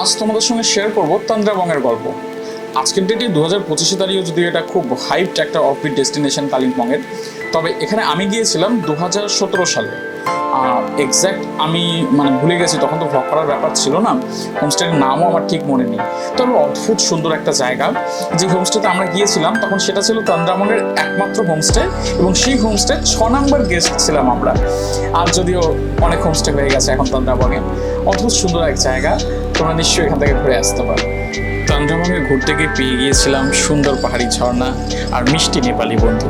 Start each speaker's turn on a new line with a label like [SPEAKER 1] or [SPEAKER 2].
[SPEAKER 1] আজ তোমাদের সঙ্গে শেয়ার করবো তান্দ্রাবংয়ের গল্প। আজকের ডেটে 2025-এ দাঁড়িয়ে যদি এটা খুব হাইপড একটা অফবিট ডেস্টিনেশন কালিম্পংয়ের, তবে এখানে আমি গিয়েছিলাম 2017 সালে। এক্স্যাক্ট আমি ভুলে গেছি, তখন তো ভ্লগ করার ব্যাপার ছিল না, হোমস্টের নামও আমার ঠিক মনে নেই। তবে অদ্ভুত সুন্দর একটা জায়গা। যে হোমস্টেতে আমরা গিয়েছিলাম তখন সেটা ছিল তান্দ্রাবংয়ের একমাত্র হোমস্টে, এবং সেই হোমস্টে 6 নম্বর গেস্ট ছিলাম আমরা। আর যদিও অনেক হোমস্টে হয়ে গেছে এখন তান্দ্রাবংয়ে। অদ্ভুত সুন্দর এক জায়গা, তোমরা নিশ্চয়ই এখান থেকে ঘুরে আসতে পারো। তান্দ্রাবংয়ে ঘুরতে গিয়ে পেয়ে গিয়েছিলাম সুন্দর পাহাড়ি ঝর্ণা আর মিষ্টি নেপালি বন্ধু।